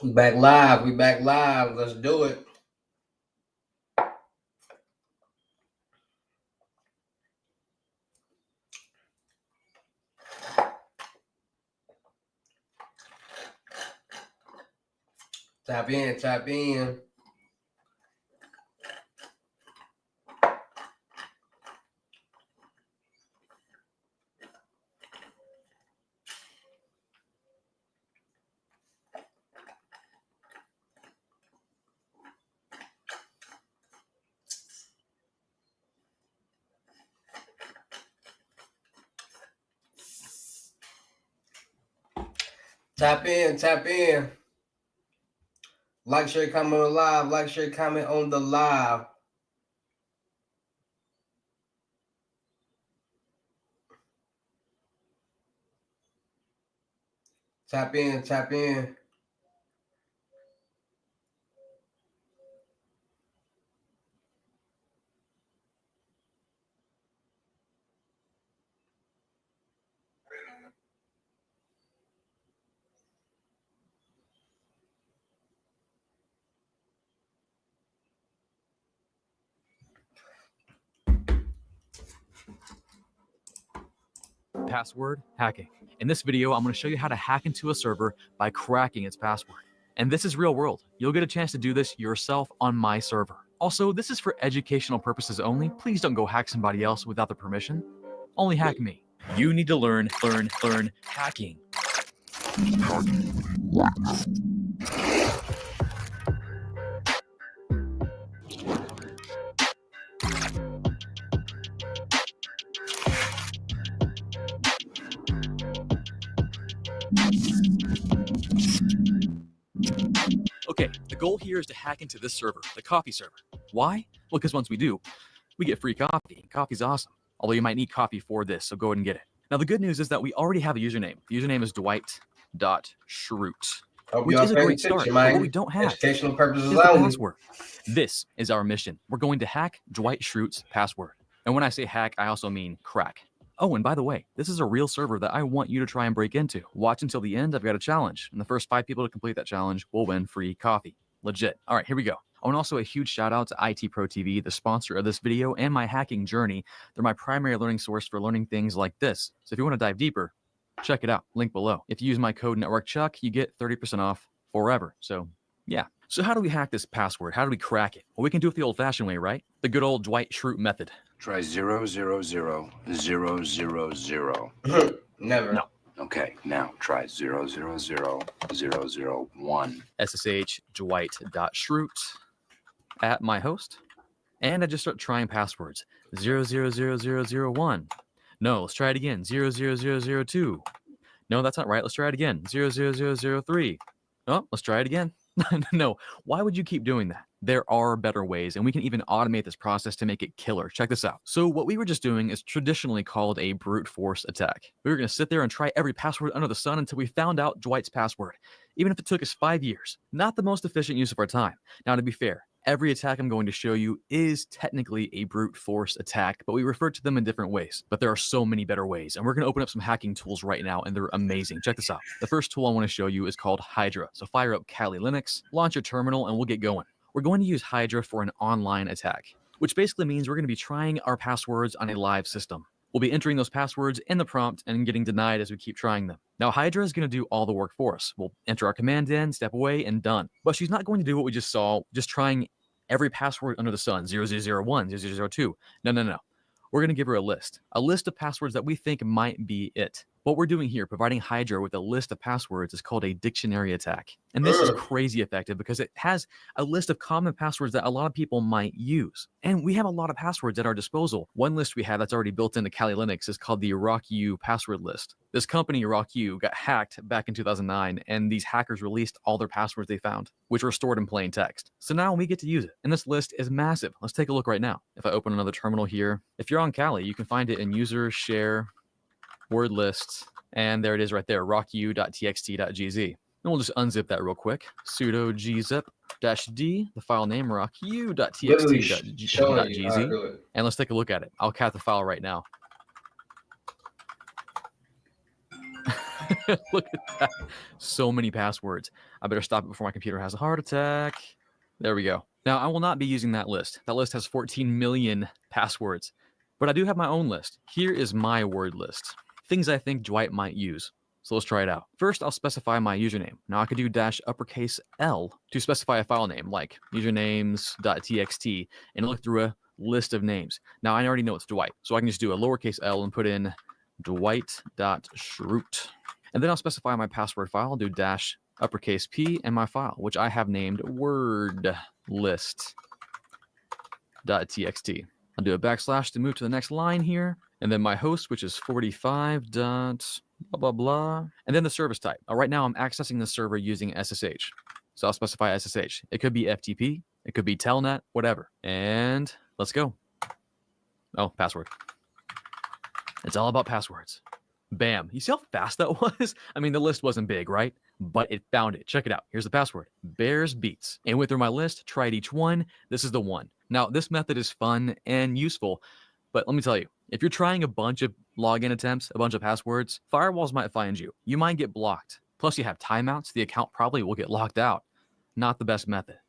We back live. We back live. Let's do it. Tap in. Tap in. Tap in. Tap in. Like, share, comment on the live. Like, share, comment on the live. Tap in. Tap in. Password hacking. In this video, I'm going to show you how to hack into a server by cracking its password. And this is real world. You'll get a chance to do this yourself on my server. Also, this is for educational purposes only. Please don't go hack somebody else without their permission. Only hack me. You need to learn hacking. Okay, the goal here is to hack into this server, the coffee server. Why? Well, because once we do, we get free coffee. Coffee's awesome. Although you might need coffee for this, so go ahead and get it. Now, the good news is that we already have a username. The username is Dwight.Schrute, which is a great start. But what we don't have Educational purposes is the only. password. This is our mission. We're going to hack Dwight Schrute's password. And when I say hack, I also mean crack. Oh, and by the way, this is a real server that I want you to try and break into. Watch until the end. I've got a challenge. And the first 5 people to complete that challenge will win free coffee. Legit. All right, here we go. I want also a huge shout out to IT Pro TV, the sponsor of this video and my hacking journey. They're my primary learning source for learning things like this. So if you want to dive deeper, check it out. Link below. If you use my code NetworkChuck, you get 30% off forever. So yeah. So how do we hack this password? How do we crack it? Well, we can do it the old-fashioned way, right? The good old Dwight Schrute method. Try 000 Never. No. Okay, now try 000 001. SSH Dwight.Schrute at my host. And I just start trying passwords. 00001. No, let's try it again. 00002. No, that's not right. Let's try it again. 00003. Oh, let's try it again. No, why would you keep doing that? There are better ways, and we can even automate this process to make it killer. Check this out. So what we were just doing is traditionally called a brute force attack. We were going to sit there and try every password under the sun until we found out Dwight's password, even if it took us 5 years. Not the most efficient use of our time. Now, to be fair, every attack I'm going to show you is technically a brute force attack, but we refer to them in different ways. But there are so many better ways, and we're going to open up some hacking tools right now, and they're amazing. Check this out. The first tool I want to show you is called Hydra. So fire up Kali Linux, launch your terminal, and we'll get going. We're going to use Hydra for an online attack, which basically means we're going to be trying our passwords on a live system. We'll be entering those passwords in the prompt and getting denied as we keep trying them. Now, Hydra is going to do all the work for us. We'll enter our command in, step away, and done. But she's not going to do what we just saw, just trying every password under the sun, 0001, 0002. No. We're going to give her a list of passwords that we think might be it. What we're doing here, providing Hydra with a list of passwords, is called a dictionary attack. And this is crazy effective because it has a list of common passwords that a lot of people might use. And we have a lot of passwords at our disposal. One list we have that's already built into Kali Linux is called the RockU password list. This company, RockU, got hacked back in 2009, and these hackers released all their passwords they found, which were stored in plain text. So now we get to use it. And this list is massive. Let's take a look right now. If I open another terminal here, if you're on Kali, you can find it in user share word lists, and there it is right there, rocku.txt.gz. And we'll just unzip that real quick. Sudo gzip-d, the file name, rocku.txt.gz. And let's take a look at it. I'll cat the file right now. Look at that. So many passwords. I better stop it before my computer has a heart attack. There we go. Now, I will not be using that list. That list has 14 million passwords. But I do have my own list. Here is my word list. Things I think Dwight might use. So let's try it out. First, I'll specify my username. Now I could do -L to specify a file name like usernames.txt and look through a list of names. Now I already know it's Dwight, so I can just do a lowercase l and put in Dwight.Schrute. And then I'll specify my password file. I'll do -P and my file, which I have named wordlist.txt. I'll do a backslash to move to the next line here. And then my host, which is 45. Blah, blah, blah. And then the service type. Right now I'm accessing the server using SSH. So I'll specify SSH. It could be FTP. It could be Telnet, whatever. And let's go. Oh, password. It's all about passwords. Bam. You see how fast that was? I mean, the list wasn't big, right? But it found it. Check it out. Here's the password. Bears Beats. And went through my list, tried each one. This is the one. Now, this method is fun and useful. But let me tell you, if you're trying a bunch of login attempts, a bunch of passwords, firewalls might find you. You might get blocked. Plus, you have timeouts. The account probably will get locked out. Not the best method.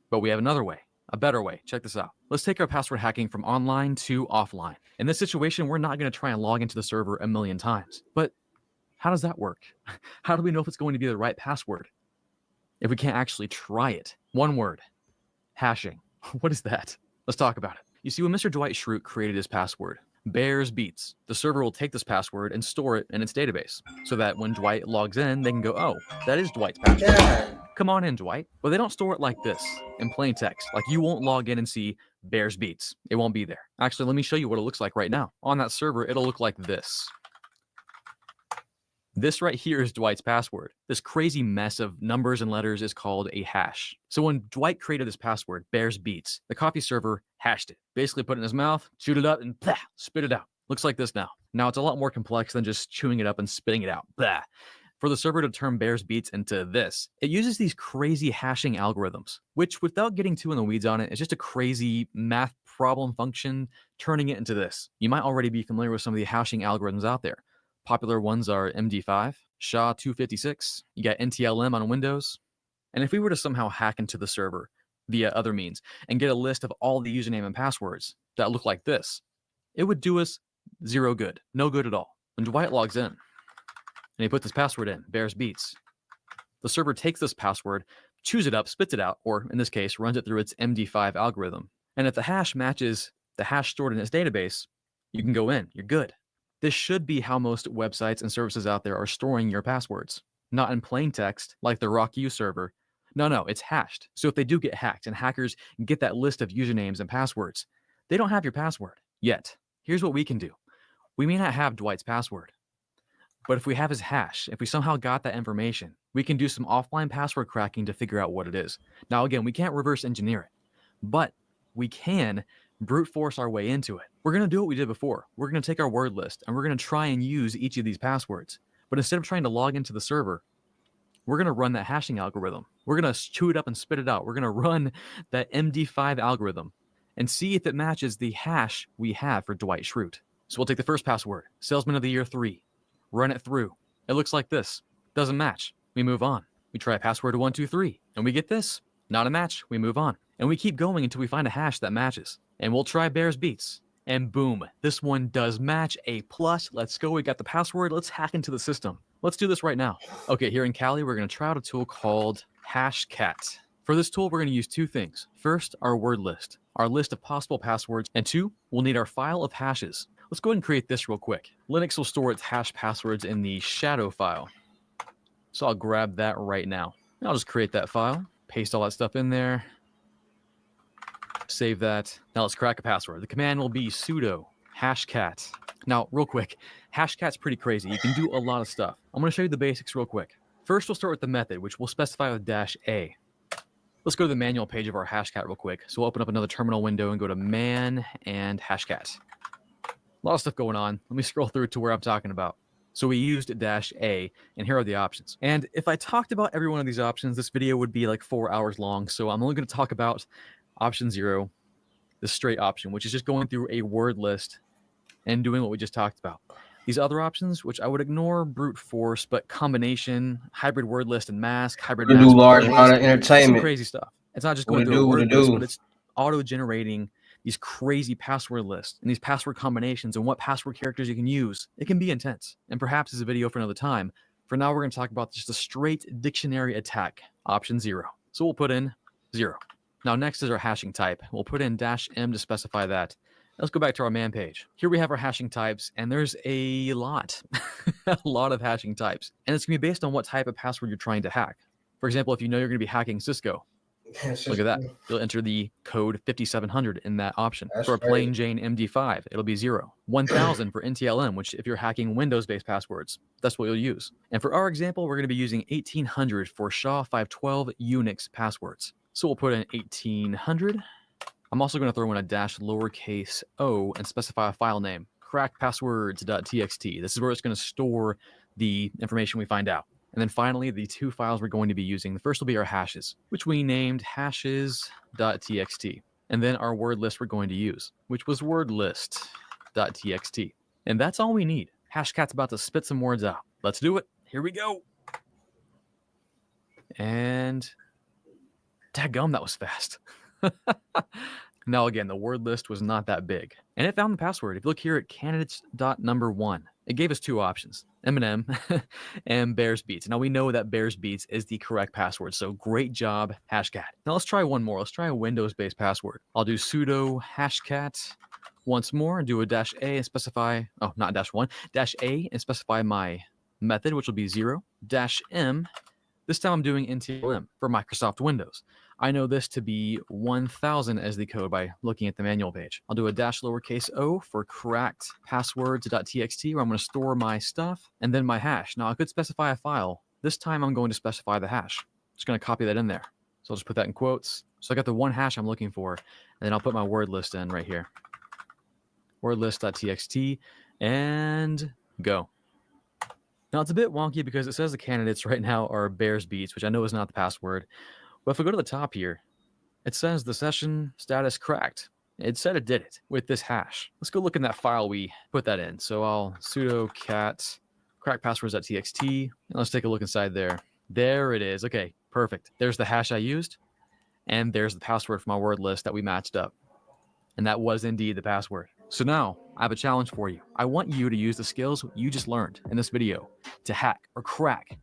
But we have another way, a better way. Check this out. Let's take our password hacking from online to offline. In this situation, we're not going to try and log into the server a million times. But how does that work? How do we know if it's going to be the right password if we can't actually try it? One word, hashing. What is that? Let's talk about it. You see, when Mr. Dwight Schrute created his password, Bears Beats, the server will take this password and store it in its database so that when Dwight logs in, they can go, oh, that is Dwight's password. Yeah. Come on in, Dwight. But they don't store it like this in plain text. Like you won't log in and see Bears Beats. It won't be there. Actually, let me show you what it looks like right now. On that server, it'll look like this. This right here is Dwight's password. This crazy mess of numbers and letters is called a hash. So when Dwight created this password, Bears Beats, the coffee server hashed it. Basically put it in his mouth, chewed it up, and blah, spit it out. Looks like this now. Now it's a lot more complex than just chewing it up and spitting it out. Blah. For the server to turn Bears Beats into this, it uses these crazy hashing algorithms, which without getting too in the weeds on it, is just a crazy math problem function turning it into this. You might already be familiar with some of the hashing algorithms out there. Popular ones are MD5, SHA-256, you got NTLM on Windows. And if we were to somehow hack into the server via other means and get a list of all the username and passwords that look like this, it would do us zero good, no good at all. When Dwight logs in and he puts his password in, Bears Beats, the server takes this password, chews it up, spits it out, or in this case, runs it through its MD5 algorithm. And if the hash matches the hash stored in its database, you can go in, you're good. This should be how most websites and services out there are storing your passwords. Not in plain text, like the RockU server. No, it's hashed. So if they do get hacked and hackers get that list of usernames and passwords, they don't have your password yet. Here's what we can do. We may not have Dwight's password, but if we have his hash, if we somehow got that information, we can do some offline password cracking to figure out what it is. Now, again, we can't reverse engineer it, but we can brute force our way into it. We're going to do what we did before. We're going to take our word list and we're going to try and use each of these passwords. But instead of trying to log into the server, we're going to run that hashing algorithm. We're going to chew it up and spit it out. We're going to run that MD5 algorithm and see if it matches the hash we have for Dwight Schrute. So we'll take the first password, Salesman of the Year 3, run it through. It looks like this. Doesn't match. We move on. We try password 123 and we get this. Not a match. We move on. And we keep going until we find a hash that matches. And we'll try Bears Beats. And boom, this one does match. A+. Let's go. We got the password. Let's hack into the system. Let's do this right now. Okay, here in Kali, we're going to try out a tool called Hashcat. For this tool, we're going to use two things. First, our word list, our list of possible passwords. And two, we'll need our file of hashes. Let's go ahead and create this real quick. Linux will store its hash passwords in the shadow file. So I'll grab that right now. And I'll just create that file, paste all that stuff in there. Save that. Now let's crack a password. The command will be sudo hashcat. Now, real quick, hashcat's pretty crazy. You can do a lot of stuff. I'm going to show you the basics real quick. First, we'll start with the method, which we'll specify with -a. Let's go to the manual page of our hashcat real quick. So we'll open up another terminal window and go to man and hashcat. A lot of stuff going on. Let me scroll through to where I'm talking about. So we used -a, and here are the options. And if I talked about every one of these options, this video would be like 4 hours long. So I'm only going to talk about option 0, the straight option, which is just going through a word list and doing what we just talked about. These other options, which I would ignore brute force, but combination, hybrid word list and mask, hybrid We mask do with large word amount list, of it's some entertainment. crazy stuff. It's not just What going it through a do, what word it list, do. but it's auto-generating these crazy password lists and these password combinations and what password characters you can use. It can be intense, and perhaps it's a video for another time. For now, we're going to talk about just a straight dictionary attack, option 0. So we'll put in 0. Now next is our hashing type. We'll put in -m to specify that. Let's go back to our man page. Here we have our hashing types, and there's a lot, a lot of hashing types. And it's going to be based on what type of password you're trying to hack. For example, if you know you're going to be hacking Cisco, look at that. You'll enter the code 5700 in that option. That's For a crazy. plain Jane MD5, it'll be 0. 1000 for NTLM, which if you're hacking Windows-based passwords, that's what you'll use. And for our example, we're going to be using 1800 for SHA-512 Unix passwords. So we'll put in 1800. I'm also going to throw in a -lowercase o and specify a file name, crackpasswords.txt. This is where it's going to store the information we find out. And then finally, the 2 files we're going to be using. The first will be our hashes, which we named hashes.txt. And then our word list we're going to use, which was wordlist.txt. And that's all we need. Hashcat's about to spit some words out. Let's do it. Here we go. And dadgum, that was fast. Now again, the word list was not that big, and it found the password. If you look here at candidates.number1, it gave us 2 options, Eminem and Bears Beats. Now we know that Bears Beats is the correct password, so great job, Hashcat. Now let's try one more. Let's try a Windows-based password. I'll do sudo hashcat once more and do a -a and specify, oh, not -1, -a and specify my method, which will be 0, -m. This time I'm doing NTLM for Microsoft Windows. I know this to be 1000 as the code by looking at the manual page. I'll do a -lowercase o for cracked passwords.txt, where I'm going to store my stuff, and then my hash. Now I could specify a file. This time I'm going to specify the hash. Just going to copy that in there. So I'll just put that in quotes. So I got the one hash I'm looking for, and then I'll put my word list in right here. Wordlist.txt, and go. Now it's a bit wonky because it says the candidates right now are Bears Beats, which I know is not the password. But if we go to the top here, it says the session status cracked. It said it did it with this hash. Let's go look in that file we put that in. So I'll sudo cat crackpasswords.txt, and let's take a look inside there. There it is. Okay, perfect. There's the hash I used, and there's the password for my word list that we matched up. And that was indeed the password. So now I have a challenge for you. I want you to use the skills you just learned in this video to hack or crack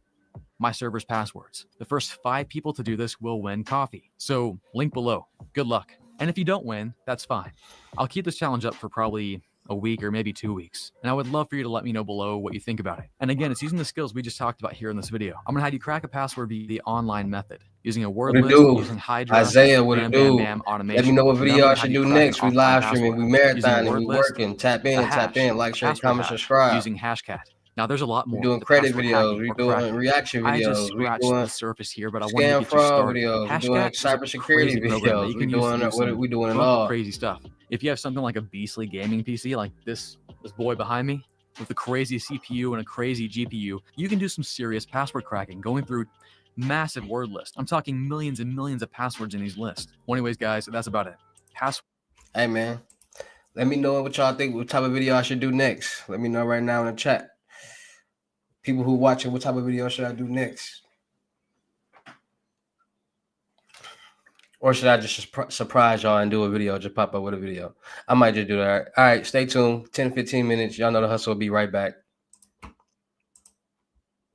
my server's passwords. The first 5 people to do this will win coffee. So link below. Good luck. And if you don't win, that's fine. I'll keep this challenge up for probably a week or maybe 2 weeks. And I would love for you to let me know below what you think about it. And again, it's using the skills we just talked about here in this video. I'm gonna have you crack a password via the online method, using a word list, using Hydra, Isaiah, what it do? automation. Let me know what Now video I'm I gonna have should you do crack an next. We offline live streaming, password we using a marathoning, word we list, working. Tap a in, hash, like, a share, password comment, hash, subscribe. using Hashcat. Now there's a lot We more. doing to credit password videos, hacking we or doing cracking. reaction I just videos, we scratched doing the surface here, but I wanted to scam get you fraud started. videos, we doing Hashcat is a cybersecurity crazy program that videos, you can use to do some we doing it bumper all. crazy stuff. If you have something like a beastly gaming PC, like this boy behind me, with a crazy CPU and a crazy GPU, you can do some serious password cracking, going through massive word lists. I'm talking millions and millions of passwords in these lists. Well, anyways, guys, that's about it. Hey man, let me know what y'all think, what type of video I should do next. Let me know right now in the chat. People who watching, what type of video should I do next? Or should I just surprise y'all and do a video, just pop up with a video? I might just do that. All right, stay tuned. 10, 15 minutes. Y'all know the hustle will be right back.